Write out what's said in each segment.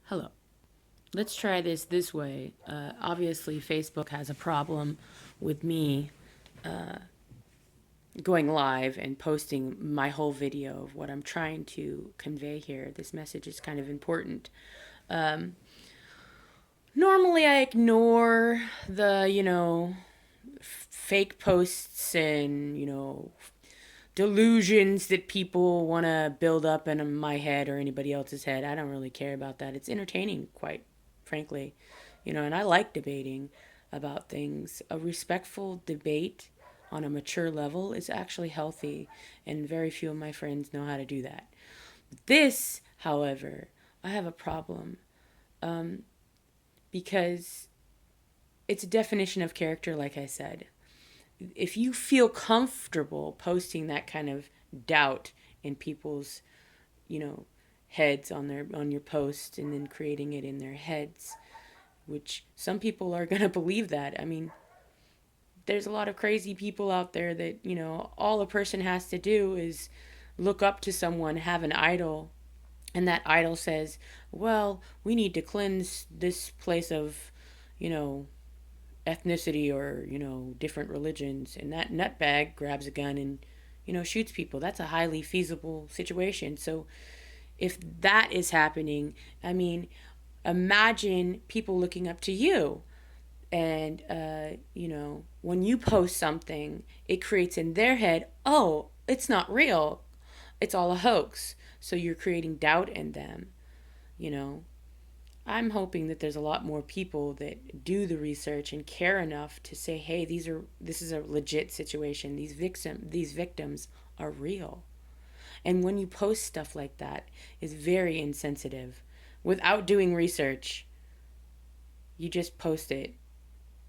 Hello. Let's try this way. Obviously, Facebook has a problem with me going live and posting my whole video of what I'm trying to convey here. This message is kind of important. Normally, I ignore the, fake posts and, delusions that people want to build up in my head or anybody else's head. I don't really care about that. It's entertaining, quite frankly. And I like debating about things. A respectful debate on a mature level is actually healthy, and very few of my friends know how to do that. This, however, I have a problem because it's a definition of character, like I said. If you feel comfortable posting that kind of doubt in people's, you know, heads on your post and then creating it in their heads, which some people are going to believe that. I mean, there's a lot of crazy people out there that, all a person has to do is look up to someone, have an idol, and that idol says, well, we need to cleanse this place of, you know, ethnicity or, different religions. And that nutbag grabs a gun and, shoots people. That's a highly feasible situation. So if that is happening, I mean, imagine people looking up to you. And, when you post something, it creates in their head, oh, it's not real. It's all a hoax. So you're creating doubt in them, you know. I'm hoping that there's a lot more people that do the research and care enough to say, hey, this is a legit situation. These victims are real. And when you post stuff like that, it's very insensitive. Without doing research, you just post it,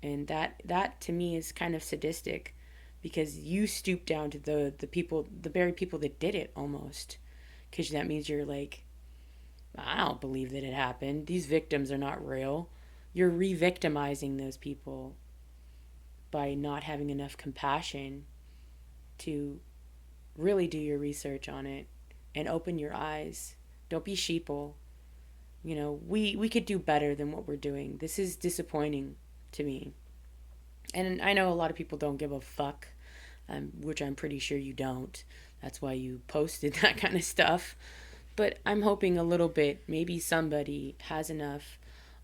and that to me is kind of sadistic, because you stoop down to the very people that did it almost, because that means you're like, I don't believe that it happened. These victims are not real. You're re-victimizing those people by not having enough compassion to really do your research on it and open your eyes. Don't be sheeple. We could do better than what we're doing. This is disappointing to me. And I know a lot of people don't give a fuck, which I'm pretty sure you don't. That's why you posted that kind of stuff. But I'm hoping a little bit, maybe somebody has enough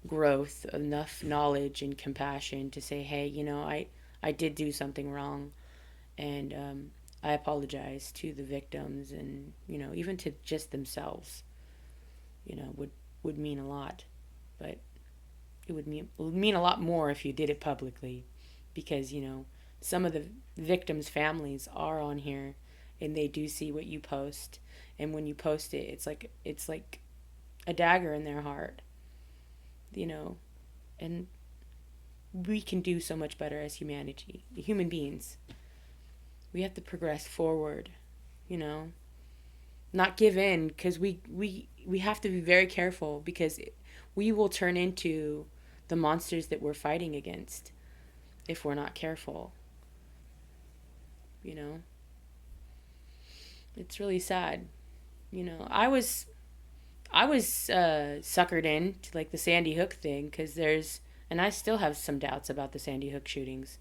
growth, enough knowledge and compassion to say, hey, I did do something wrong. And I apologize to the victims, and, even to just themselves, would mean a lot. But it would mean a lot more if you did it publicly, because, some of the victims' families are on here and they do see what you post. And when you post it, it's like a dagger in their heart, you know. And we can do so much better as human beings. We have to progress forward, you know, not give in, because we have to be very careful, because we will turn into the monsters that we're fighting against if we're not careful, you know. It's really sad. I was suckered in to, like, the Sandy Hook thing, because and I still have some doubts about the Sandy Hook shootings,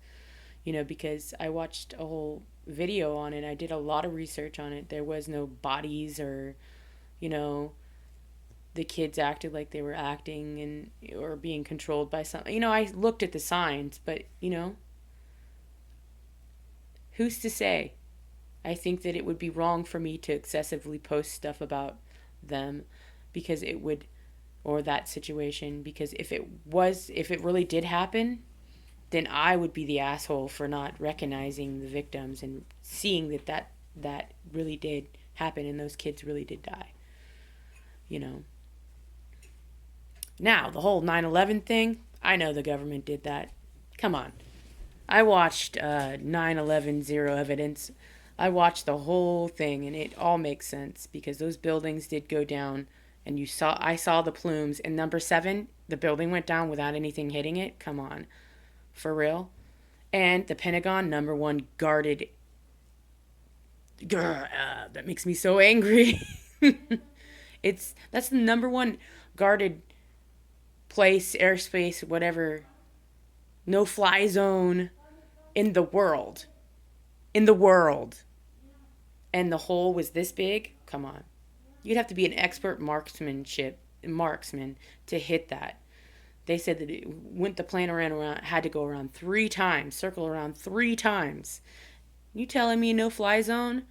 because I watched a whole video on it. I did a lot of research on it. There was no bodies, or, you know, the kids acted like they were acting and or being controlled by some. I looked at the signs, but, who's to say? I think that it would be wrong for me to excessively post stuff about them, because it would, or that situation, because if it really did happen, then I would be the asshole for not recognizing the victims and seeing that really did happen and those kids really did die. You know. Now, the whole 9/11 thing, I know the government did that. Come on. I watched 9/11 Zero Evidence. I watched the whole thing, and it all makes sense, because those buildings did go down, and I saw the plumes. And number 7, the building went down without anything hitting it. Come on. For real? And the Pentagon, number 1, guarded. That makes me so angry. That's the number 1 guarded place, airspace, whatever, no fly zone in the world. In the world. And the hole was this big? Come on. You'd have to be an expert marksman to hit that. They said that it went the plane around, had to go around 3 times, circle around 3 times. You telling me no fly zone?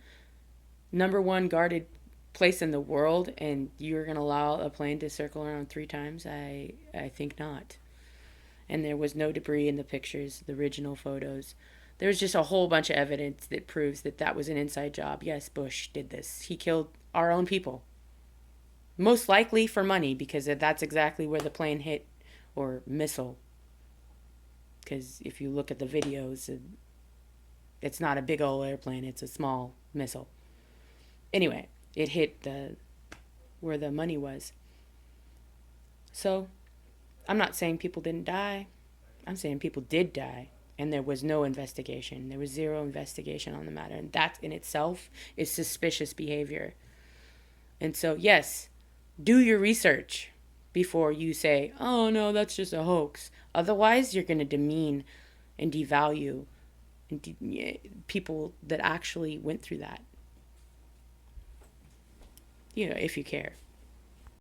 Number one guarded place in the world, and you're going to allow a plane to circle around 3 times? I think not. And there was no debris in the pictures, the original photos. There's just a whole bunch of evidence that proves that that was an inside job. Yes, Bush did this. He killed our own people. Most likely for money, because that's exactly where the plane hit, or missile. Because if you look at the videos, it's not a big old airplane, it's a small missile. Anyway, it hit where the money was. So, I'm not saying people didn't die. I'm saying people did die. And there was no investigation. There was zero investigation on the matter. And that in itself is suspicious behavior. And so, yes, do your research before you say, oh no, that's just a hoax. Otherwise, you're going to demean and devalue people that actually went through that. You know, if you care.